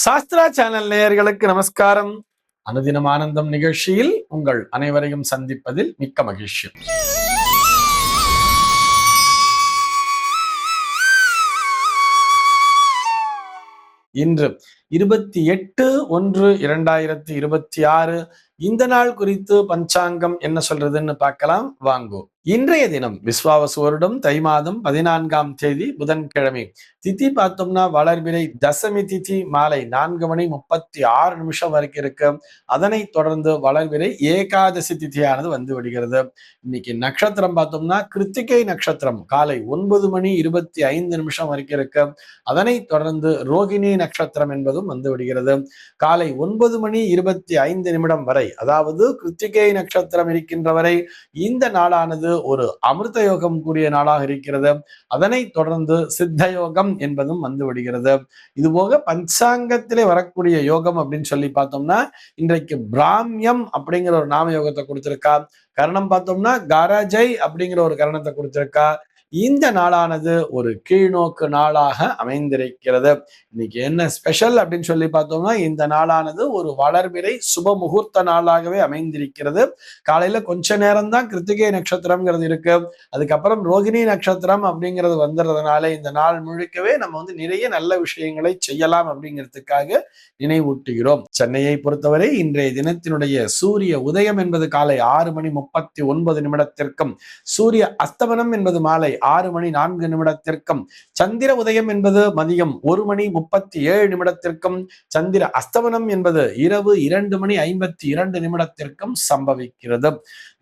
Sastra channel நேயர்களுக்கு நமஸ்காரம். அனுதினம் ஆனந்தம் நிகழ்ச்சியில் உங்கள் அனைவரையும் சந்திப்பதில் மிக்க மகிழ்ச்சி. இன்று 28/1/2026 இந்த நாள் குறித்து பஞ்சாங்கம் என்ன சொல்றதுன்னு பார்க்கலாம் வாங்கோ. இன்றைய தினம் விஸ்வாவசு வருடம் தை மாதம் 14ஆம் தேதி புதன்கிழமை. திதி பார்த்தோம்னா வளர்பிறை தசமி திதி மாலை 4:36 வரைக்கும் இருக்கு. அதனைத் தொடர்ந்து வளர்பிறை ஏகாதசி திதியானது வந்து விடுகிறது. இன்னைக்கு நட்சத்திரம் பார்த்தோம்னா கிருத்திகை நட்சத்திரம் காலை 9:25 வரைக்கும் இருக்கு. அதனைத் தொடர்ந்து ரோகிணி நட்சத்திரம் என்பதும் வந்து விடுகிறது. காலை 9:25 வரை, அதாவது கிருத்திகை நட்சத்திரம் இருக்கின்ற வரை இந்த நாளானது ஒரு அமிர்த யோகம் கூடிய நாளாக இருக்கிறது. அதனைத் தொடர்ந்து சித்த யோகம் என்பதும் வந்து விடுகிறது. இது போக பஞ்சாங்கத்திலே வரக்கூடிய யோகம் அப்படின்னு சொல்லி பார்த்தோம்னா இன்றைக்கு பிராமியம் அப்படிங்கிற ஒரு நாம யோகத்தை கொடுத்திருக்கா. கரணம் பார்த்தோம்னா கரஜை அப்படிங்கிற ஒரு கரணத்தை கொடுத்திருக்கா. இந்த நாளானது ஒரு கீழ்நோக்கு நாளாக அமைந்திருக்கிறது. இன்னைக்கு என்ன ஸ்பெஷல் அப்படின்னு சொல்லி பார்த்தோம்னா இந்த நாளானது ஒரு வளர்பிறை சுப முகூர்த்த நாளாகவே அமைந்திருக்கிறது. காலையில கொஞ்ச நேரம் தான் கிருத்திகை நட்சத்திரம்ங்கிறது இருக்கு. அதுக்கப்புறம் ரோகிணி நட்சத்திரம் அப்படிங்கிறது வந்துடுறதுனால இந்த நாள் முழுக்கவே நம்ம நிறைய நல்ல விஷயங்களை செய்யலாம் அப்படிங்கிறதுக்காக நினைவூட்டுகிறோம். சென்னையை பொறுத்தவரை இன்றைய தினத்தினுடைய சூரிய உதயம் என்பது காலை 6:39 சூரிய அஸ்தமனம் என்பது மாலை 6:04 சந்திர உதயம் என்பது மதியம் 1:37 சந்திர அஸ்தமனம் என்பது இரவு 2:52 சம்பவிக்கிறது.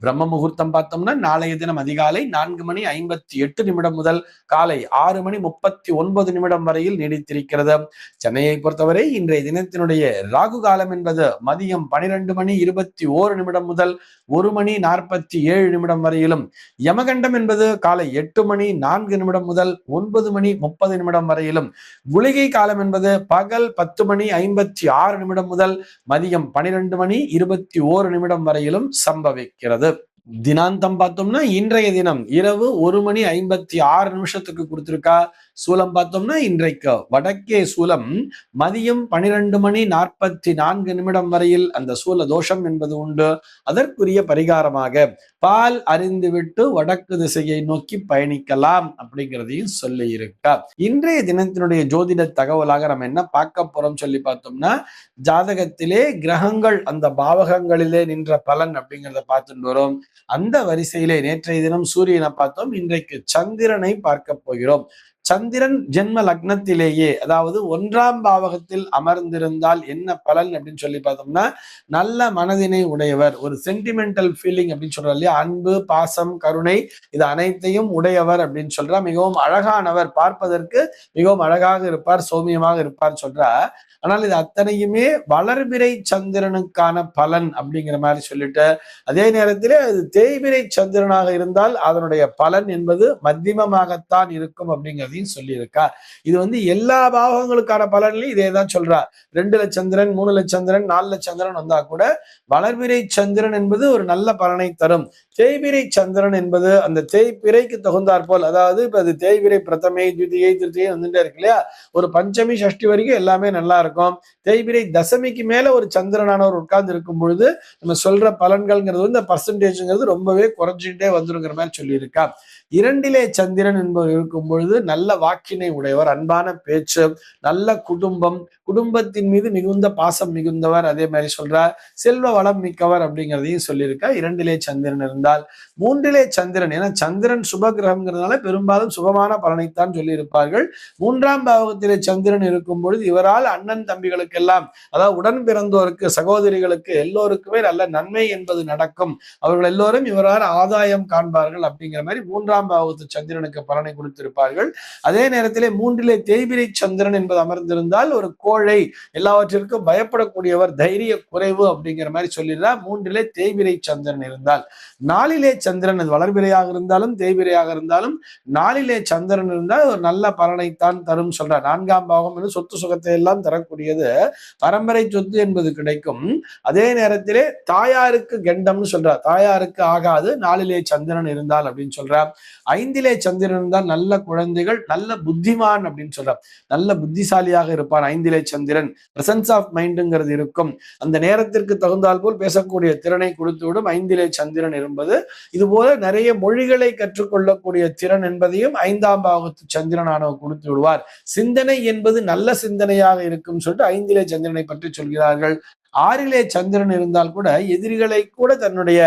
பிரம்ம முகூர்த்தம் பார்த்தோம்னா நாளைய தினம் அதிகாலை 4:58 முதல் காலை 6:39 வரையில் நீடித்திருக்கிறது. சென்னையை பொறுத்தவரை இன்றைய தினத்தினுடைய ராகு காலம் என்பது மதியம் 12:21 முதல் 1:47 வரையிலும், யமகண்டம் என்பது காலை 8:04 முதல் 9:30 வரையிலும், குளிகை காலம் என்பது பகல் 10:56 முதல் மதியம் 12:21 வரையிலும் சம்பவிக்கிறது. தினாந்தம் பார்த்தோம்னா இன்றைய தினம் இரவு 1:56 கொடுத்திருக்கா. சூலம் பார்த்தோம்னா இன்றைக்கு வடக்கே சூலம் மதியம் 12:44 வரையில் அந்த சூல தோஷம் என்பது உண்டு. அதற்குரிய பரிகாரமாக பால் அறிந்துவிட்டு வடக்கு திசையை நோக்கி பயணிக்கலாம் அப்படிங்கிறதையும் சொல்லி இருக்கா. இன்றைய தினத்தினுடைய ஜோதிட தகவலாக நம்ம என்ன பார்க்க போறோம் சொல்லி பார்த்தோம்னா ஜாதகத்திலே கிரகங்கள் அந்த பாவகங்களிலே நின்ற பலன் அப்படிங்கிறத பார்த்துட்டு வரும். அந்த வரிசையிலே நேற்றைய தினம் சூரியனை பார்த்தோம். இன்றைக்கு சந்திரனை பார்க்க போகிறோம். சந்திரன் ஜென்ம லக்னத்திலேயே, அதாவது 1ஆம் பாவகத்தில் அமர்ந்திருந்தால் என்ன பலன் அப்படின்னு சொல்லி பார்த்தோம்னா நல்ல மனதினை உடையவர், ஒரு சென்டிமெண்டல் ஃபீலிங் அப்படின்னு சொல்றா இல்லையா, அன்பு பாசம் கருணை இது அனைத்தையும் உடையவர் அப்படின்னு சொல்றா. மிகவும் அழகானவர், பார்ப்பதற்கு மிகவும் அழகாக இருப்பார், சௌமியமாக இருப்பார் சொல்றா. ஆனால் இது அத்தனையுமே வளர்பிறை சந்திரனுக்கான பலன் அப்படிங்கிற மாதிரி சொல்லிட்டு, அதே நேரத்திலே அது தேய்பிறை சந்திரனாக இருந்தால் அதனுடைய பலன் என்பது மத்தியமமாகத்தான் இருக்கும் அப்படிங்கிறதையும் சொல்லியிருக்கா. இது எல்லா பாவங்களுக்கான பலன்லையும் இதே தான் சொல்றா. 2 சந்திரன் 3 சந்திரன் 4 சந்திரன் வந்தா கூட வளர்பிறை சந்திரன் என்பது ஒரு நல்ல பலனை தரும். தேய்பிறை சந்திரன் என்பது அந்த தேய்பிறைக்கு தகுந்தாற் போல், அதாவது இப்ப அது தேய்பிறை பிரதமை துதியை திருத்தியை வந்துட்டே இருக்கு இல்லையா, ஒரு பஞ்சமி சஷ்டி வரைக்கும் எல்லாமே நல்லா இருக்கும். தேய்பிறை தசமிக்கு மேல ஒரு சந்திரனானவர் உட்கார்ந்து இருக்கும் பொழுது நம்ம சொல்ற பலன்கள்ங்கிறது இந்த பர்சன்டேஜ்ங்கிறது ரொம்பவே குறைஞ்சிக்கிட்டே வந்துருங்கிற மாதிரி சொல்லியிருக்கா. 2 சந்திரன் என்பவர் இருக்கும் பொழுது நல்ல வாக்கினை உடையவர், அன்பான பேச்சு, நல்ல குடும்பம், குடும்பத்தின் மீது மிகுந்த பாசம் மிகுந்தவர், அதே மாதிரி சொல்றார் செல்வ வளம் மிக்கவர் அப்படிங்கிறதையும் சொல்லியிருக்கா. 2 சந்திரன் இருந்தால் 3 சந்திரன், ஏன்னா சந்திரன் சுப கிரகம்ங்கிறதுனால பெரும்பாலும் சுபமான பலனைத்தான் சொல்லியிருப்பார்கள். 3ஆம் பாவத்திலே சந்திரன் இருக்கும் பொழுது இவரால் அண்ணன் தம்பிகளுக்கெல்லாம், அதாவது உடன் பிறந்தோருக்கு சகோதரிகளுக்கு எல்லோருக்குமே நல்ல நன்மை என்பது நடக்கும், அவர்கள் எல்லோரும் இவரால் ஆதாயம் காண்பார்கள் அப்படிங்கிற மாதிரி 3ஆம் பாவத்து சந்திரனுக்கு பலனை கொடுத்திருப்பார்கள். அதே நேரத்திலே 3 தேய்பிறை சந்திரன் என்பது அமர்ந்திருந்தால் ஒரு கோழை, எல்லாவற்றிற்கும் பயப்படக்கூடியவர், தைரிய குறைவு அப்படிங்கிற மாதிரி சொல்லிடுறா. 3 தேய்பிறை சந்திரன் இருந்தால், 4 சந்திரன் அது வளர்பிறையாக இருந்தாலும் தேய்பிறையாக இருந்தாலும் 4 சந்திரன் இருந்தால் ஒரு நல்ல பலனைத்தான் தரும் சொல்றார். 4ஆம் பாவம் என்று சொத்து சுகத்தை எல்லாம் தரக்கூடியது, பரம்பரை சொத்து என்பது கிடைக்கும். அதே நேரத்திலே தாயாருக்கு கெண்டம்னு சொல்றார், தாயாருக்கு ஆகாது 4 சந்திரன் இருந்தால் அப்படின்னு சொல்றார். 5லே சந்திரன் இருந்தால் நல்ல குழந்தைகள், நல்ல புத்திமான் அப்படின்னு சொல்றார். நல்ல புத்திசாலியாக இருப்பான் 5லே சந்திரன். பிரசன்ஸ் ஆஃப் மைண்டுங்கிறது இருக்கும். அந்த நேரத்திற்கு தகுந்தால் போல் பேசக்கூடிய திறனை கொடுத்துவிடும் 5லே சந்திரன் என்பது. இதுபோல நிறைய மொழிகளை கற்றுக்கொள்ளக்கூடிய திறன் என்பதையும் 5ஆம் பாவத்து சந்திரனானவர் கொடுத்து விடுவார். சிந்தனை என்பது நல்ல சிந்தனையாக இருக்கும் சொல்லிட்டு 5லே சந்திரனை பற்றி சொல்கிறார்கள். 6லே சந்திரன் இருந்தால் கூட எதிரிகளை கூட தன்னுடைய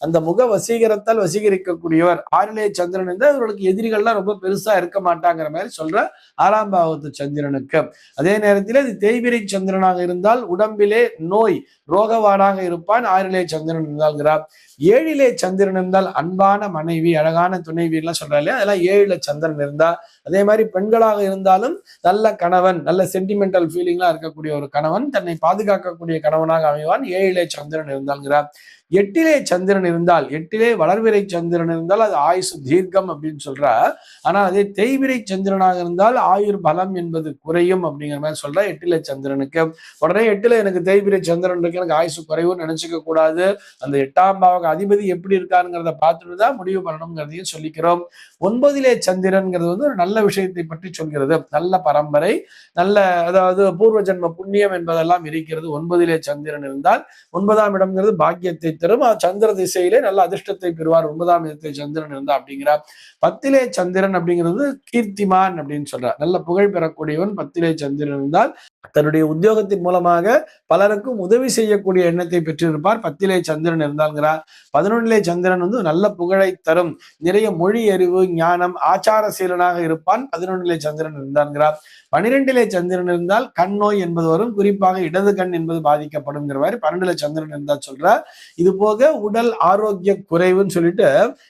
அந்த முக வசீகரத்தால் வசீகரிக்கக்கூடியவர். 6லே சந்திரன் இருந்தால் அவர்களுக்கு எதிரிகள்லாம் ரொம்ப பெருசா இருக்க மாட்டாங்கிற மாதிரி சொல்ற 6ஆம் பாவத்து சந்திரனுக்கு. அதே நேரத்தில் இது தேய்பிரை சந்திரனாக இருந்தால் உடம்பிலே நோய் ரோகவானாக இருப்பான் 6லே சந்திரன் இருந்தால்கிறார். 7லே சந்திரன் இருந்தால் அன்பான மனைவி, அழகான துணைவி எல்லாம் சொல்றா இல்லையா, அதெல்லாம் 7ல சந்திரன் இருந்தா. அதே மாதிரி பெண்களாக இருந்தாலும் நல்ல கணவன், நல்ல சென்டிமெண்டல் ஃபீலிங்லாம் இருக்கக்கூடிய ஒரு கணவன், தன்னை பாதுகாக்கக்கூடிய கணவனாக அமைவான் 7லே சந்திரன் இருந்தால்கிறார். 8லே சந்திரன் இருந்தால், 8லே வளர்விரை சந்திரன் இருந்தால் அது ஆயுசு தீர்க்கம் அப்படின்னு சொல்றா. ஆனா அதே தேய்விரை சந்திரனாக இருந்தால் ஆயுர் பலம் என்பது குறையும் அப்படிங்கிற மாதிரி சொல்றா 8லே சந்திரனுக்கு. உடனே 8ல எனக்கு தேய்பிரை சந்திரன் இருக்கு, எனக்கு ஆயுசு குறைவுன்னு நினைச்சுக்க கூடாது. அந்த 8ஆம் பாவக அதிபதி எப்படி இருக்காருங்கிறத பார்த்துட்டு தான் முடிவு பண்ணணுங்கிறதையும் சொல்லிக்கிறோம். 9லே சந்திரன்கிறது வந்து ஒரு நல்ல விஷயத்தை பற்றி சொல்கிறது. நல்ல பரம்பரை, நல்ல அதாவது பூர்வ ஜென்ம புண்ணியம் என்பதெல்லாம் இருக்கிறது 9லே சந்திரன் இருந்தால். 9ஆம் இடம்ங்கிறது பாக்கியத்தை தரும். சந்திர திசையிலே நல்ல அதிர்ஷ்டத்தை பெறுவார் 9ஆம் இடத்தை சந்திரன் இருந்தா அப்படிங்கிறார். 10லே சந்திரன் அப்படிங்கிறது கீர்த்திமான் அப்படின்னு சொல்றார். நல்ல புகழ் பெறக்கூடியவன் 10லே சந்திரன் இருந்தால் தன்னுடைய உத்தியோகத்தின் மூலமாக பலருக்கும் உதவி செய்யக்கூடிய எண்ணத்தை பெற்றிருப்பார் 10லே சந்திரன் இருந்தால்கிறார். 11லே சந்திரன் வந்து நல்ல புகழை தரும், நிறைய மொழி அறிவு, ஞானம், ஆச்சார சீலனாக இருப்பான் 11லே சந்திரன் இருந்தான்கிறார். 12லே சந்திரன் இருந்தால் கண் நோய் என்பது வரும், குறிப்பாக இடது கண் என்பது பாதிக்கப்படுங்கிற மாதிரி 12லே சந்திரன் இருந்தா சொல்றார். இது போக உடல் ஆரோக்கிய குறைவுன்னு சொல்லிட்டு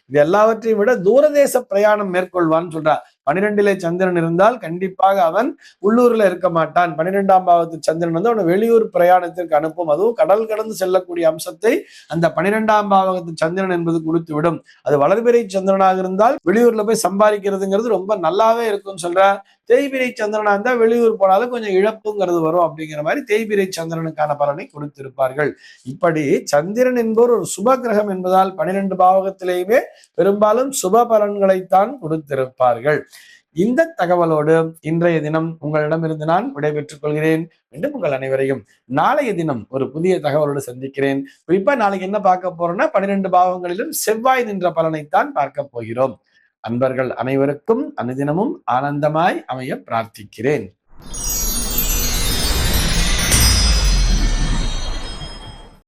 இது எல்லாவற்றையும் விட தூரதேச பிரயாணம் மேற்கொள்வான்னு சொல்றார். 12லே சந்திரன் இருந்தால் கண்டிப்பாக அவன் உள்ளூர்ல இருக்க மாட்டான். 12ஆம் பாவத்து சந்திரன் வந்து அவனை வெளியூர் பிரயாணத்திற்கு அனுப்பும். அதுவும் கடல் கடந்து செல்லக்கூடிய அம்சத்தை அந்த 12ஆம் பாவத்து சந்திரன் என்பது கொடுத்து விடும். அது வளர்பிறை சந்திரனாக இருந்தால் வெளியூர்ல போய் சம்பாதிக்கிறதுங்கிறது ரொம்ப நல்லாவே இருக்கும்னு சொல்ற. தேய்பிரை சந்திரனா இருந்தா வெளியூர் போனாலும் கொஞ்சம் இழப்புங்கிறது வரும் அப்படிங்கிற மாதிரி தேய்பிரை சந்திரனுக்கான பலனை கொடுத்திருப்பார்கள். இப்படி சந்திரன் என்பவர் ஒரு சுப கிரகம் என்பதால் 12 பாவகத்திலேயுமே பெரும்பாலும் சுப பலன்களைத்தான் கொடுத்திருப்பார்கள். இந்த தகவலோடு இன்றைய தினம் உங்களிடமிருந்து நான் விடைபெற்றுக் கொள்கிறேன். மீண்டும் உங்கள் அனைவரையும் நாளைய தினம் ஒரு புதிய தகவலோடு சந்திக்கிறேன். குறிப்பா நாளைக்கு என்ன பார்க்க போறோம்னா 12 பாவங்களிலும் செவ்வாய் நின்ற பலனைத்தான் பார்க்க போகிறோம். அன்பர்கள் அனைவருக்கும் அனுதினமும் ஆனந்தமாய் அமைய பிரார்த்திக்கிறேன்.